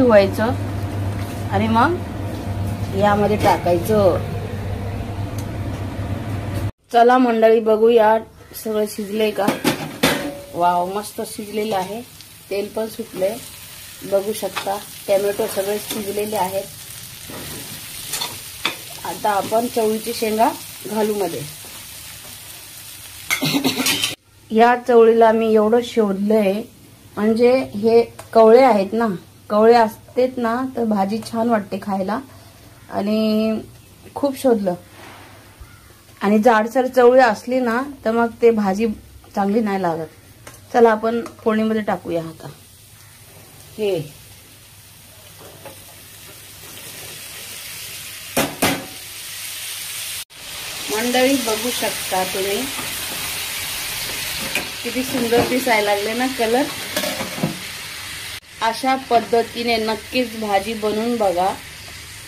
ठेवायचं आणि मग यामध्ये टाकायचं। चला मंडळी बघूया सगळं शिजलंय का। वाव, मस्त शिजलेलं आहे, तेल पण सुटलंय, बघू शकता। टोमॅटो सगळे शिजलेले आहेत। आता आपण चवळीची शेंगा घालू मध्ये। या चवळीला मी एवढं शोधलंय, म्हणजे हे कवळे आहेत ना, कवळे असतेत ना तर भाजी छान वाटते खायला, आणि खूप शोधलं। आणि जाडसर चवळी असली ना तर मग ते भाजी चांगली नाही लागत। चला आपण फोडणीमध्ये टाकूया आता हे। मंडळी बघू शकता तुम्ही, किती सुंदर दिसायला लागले ना कलर। अशा पद्धतीने नक्कीच भाजी बनवून बघा।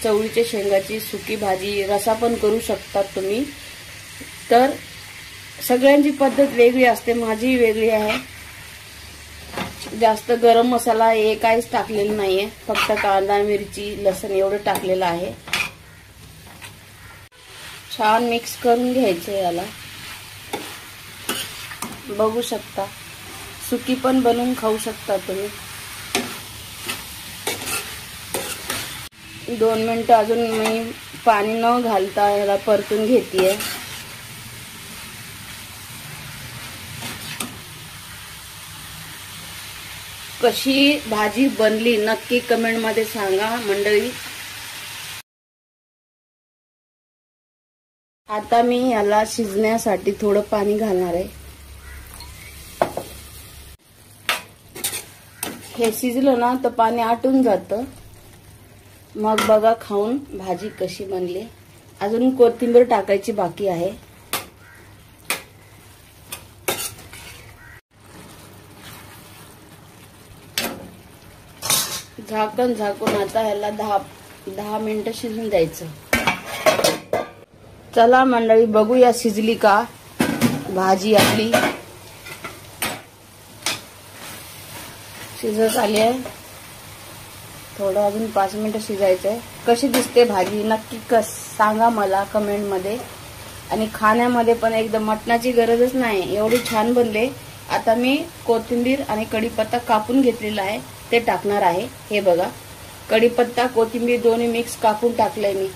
चवळीच्या शेंगाची सुकी भाजी, रसा पण करू शकतात तुम्ही। तर सगळ्यांची पद्धत वेगळी असते, माझी वेगळी आहे। जास्त गरम मसाला हे काहीच टाकलेलं नाहीये, फक्त कांदा मिरची लसूण एवढं टाकलेलं आहे। छान मिक्स करून घ्यायचं याला। बघू शकता, सुकी पण बनवून खाऊ शकता तुम्ही। 2 मिनिटं अजून मी पाणी न घालता याला परतून घेतेय। कशी भाजी बनली नक्की कमेंट मध्ये सांगा मंडळी। आता मी याला शिजण्यासाठी थोडं पाणी घालणार आहे। हे शिजलं ना तर पाणी आटून जातं, मग बघा खाऊन भाजी कशी बनली। अजून कोथिंबीर टाकायची बाकी आहे। झाकण झाकून आता ह्याला 10 मिनिटं शिजून द्यायचं। चला मंडळी बघूया शिजली का भाजी आपली। शिजत आली आहे, थोडं अजून 5 मिनिटं शिजायचंय। कशी दिसते भाजी नक्की सांगा मला कमेंट मध्ये। आणि खाण्यामध्ये पण एकदम मटणाची गरजच नाही, एवढी छान बनले। आता मी कोथिंबीर आणि कढीपत्ता कापून घेतलेला आहे ते टाकणार आहे। हे बघा, कढीपत्ता कोथिंबीर दोन्ही मिक्स कापून टाकलंय मी।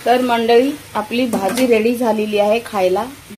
तर मंडळी आपली भाजी रेडी झालेली आहे खायला।